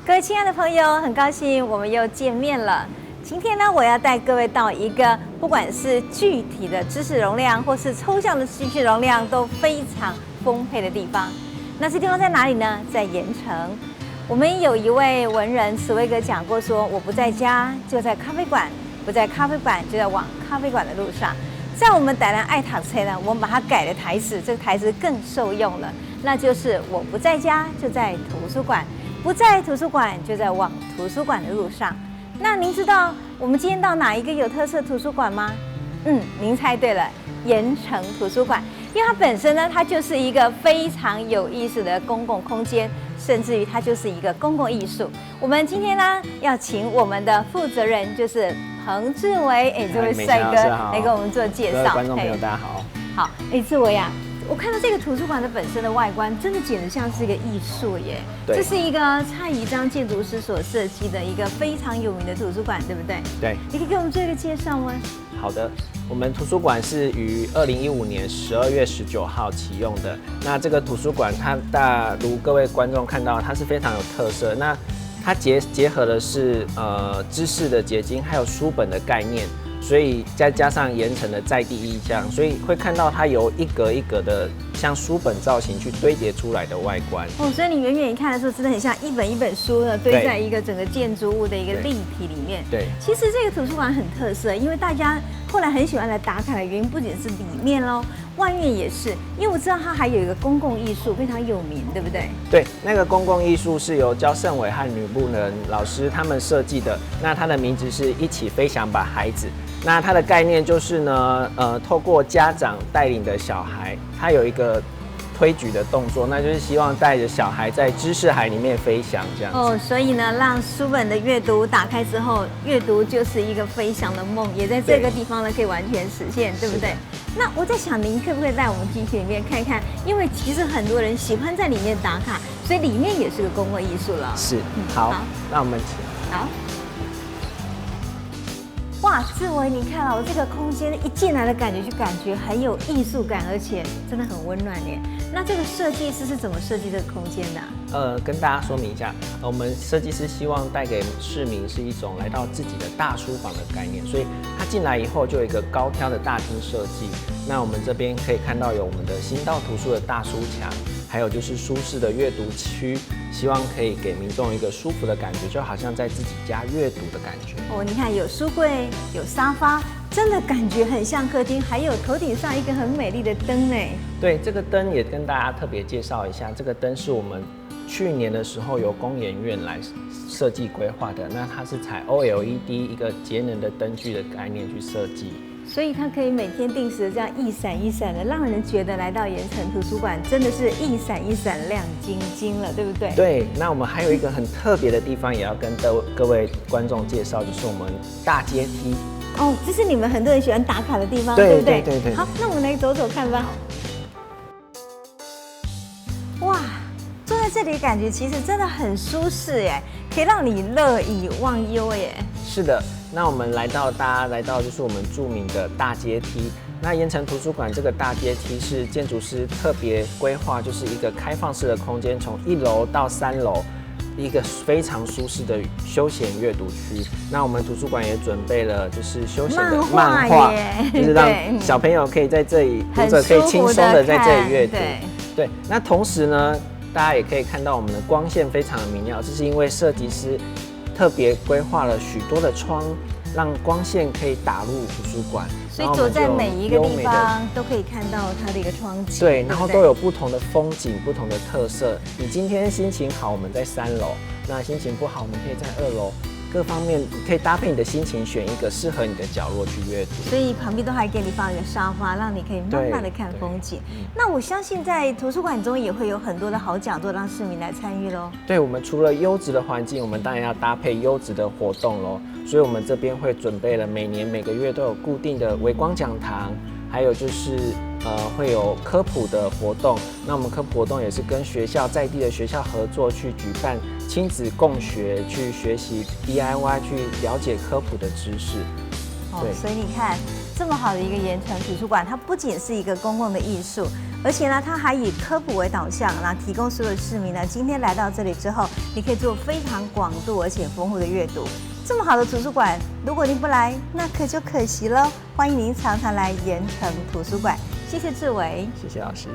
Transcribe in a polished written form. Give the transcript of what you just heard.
各位亲爱的朋友，很高兴我们又见面了。今天呢，我要带各位到一个不管是具体的知识容量，或是抽象的知识容量都非常丰沛的地方。那这地方在哪里呢？在盐城。我们有一位文人史威格讲过说：“我不在家，就在咖啡馆；不在咖啡馆，就在往咖啡馆的路上。”在我们台南爱读册呢，我们把它改了台词，这个台词更受用了，那就是“我不在家，就在图书馆；不在图书馆，就在往图书馆的路上。”那您知道我们今天到哪一个有特色图书馆吗？您猜对了，盐城图书馆。因为它本身呢，它就是一个非常有意思的公共空间，甚至于它就是一个公共艺术。我们今天呢，要请我们的负责人，就是彭志伟，这位帅哥来跟我们做介绍。各位观众朋友，大家好。好，志伟啊，我看到这个图书馆的本身的外观，真的简直像是一个艺术耶。这是一个蔡宜章建筑师所设计的一个非常有名的图书馆，对不对？对。你可以给我们做一个介绍吗？好的，我们图书馆是于2015年12月19号启用的。那这个图书馆，它如各位观众看到，它是非常有特色。那它结合的是知识的结晶，还有书本的概念。所以再加上盐城的在地意象，所以会看到它由一格一格的像书本造型去堆叠出来的外观。所以你远远一看的时候，真的很像一本一本书呢堆在一个整个建筑物的一个立体里面。对，其实这个图书馆很特色，因为大家后来很喜欢来打卡的原因，不仅是里面咯，外面也是。因为我知道它还有一个公共艺术非常有名，对不对？对，那个公共艺术是由焦胜伟和吕布人老师他们设计的。那它的名字是一起飞翔吧孩子。那它的概念就是呢，透过家长带领的小孩，他有一个推举的动作，那就是希望带着小孩在知识海里面飞翔这样子。所以呢，让书本的阅读打开之后，阅读就是一个飞翔的梦，也在这个地方呢可以完全实现，对不对？那我在想，您可不可以带我们进去里面看一看？因为其实很多人喜欢在里面打卡，所以里面也是个公共艺术了。是，好，那我们好。哇，志伟，你看啊，我这个空间一进来的感觉就感觉很有艺术感，而且真的很温暖耶。那这个设计师是怎么设计这个空间的？跟大家说明一下，我们设计师希望带给市民是一种来到自己的大书房的概念，所以他进来以后就有一个高挑的大厅设计。那我们这边可以看到有我们的行道图书的大书墙，还有就是舒适的阅读区，希望可以给民众一个舒服的感觉，就好像在自己家阅读的感觉。你看有书柜，有沙发，真的感觉很像客厅，还有头顶上一个很美丽的灯呢。对，这个灯也跟大家特别介绍一下，这个灯是我们去年的时候由工研院来设计规划的，那它是采 OLED 一个节能的灯具的概念去设计。所以它可以每天定时的这样一闪一闪的，让人觉得来到盐城图书馆真的是一闪一闪亮晶晶了，对不对？对，那我们还有一个很特别的地方，也要跟各位观众介绍，就是我们大阶梯。这是你们很多人喜欢打卡的地方，对不对？对。好，那我们来走走看吧。哇，坐在这里感觉其实真的很舒适耶，可以让你乐以忘忧耶。是的。那我们大家来到就是我们著名的大阶梯。那盐城图书馆这个大阶梯是建筑师特别规划，就是一个开放式的空间，从1楼到3楼，一个非常舒适的休闲阅读区。那我们图书馆也准备了就是休闲的漫画，就是让小朋友可以在这里，读者可以轻松的在这里阅读。对，那同时呢，大家也可以看到我们的光线非常的明亮，这是因为设计师特别规划了许多的窗，让光线可以打入图书馆，所以走在每一个地方都可以看到它的一个窗景。对，然后都有不同的风景、不同的特色。你今天心情好，我们在3楼；那心情不好，我们可以在2楼。各方面可以搭配你的心情，选一个适合你的角落去阅读。所以旁边都还给你放一个沙发，让你可以慢慢的看风景。那我相信在图书馆中也会有很多的好讲座，让市民来参与咯。对，我们除了优质的环境，我们当然要搭配优质的活动咯。所以我们这边会准备了每年每个月都有固定的微光讲堂，还有就是会有科普的活动。那我们科普活动也是跟学校在地的学校合作去举办亲子共学，去学习 DIY， 去了解科普的知识。所以你看，这么好的一个盐城图书馆，它不仅是一个公共的艺术，而且呢，它还以科普为导向，那提供所有市民呢，今天来到这里之后，你可以做非常广度而且丰富的阅读。这么好的图书馆，如果您不来，那可就可惜了。欢迎您常常来盐城图书馆。谢谢志伟，谢谢老师。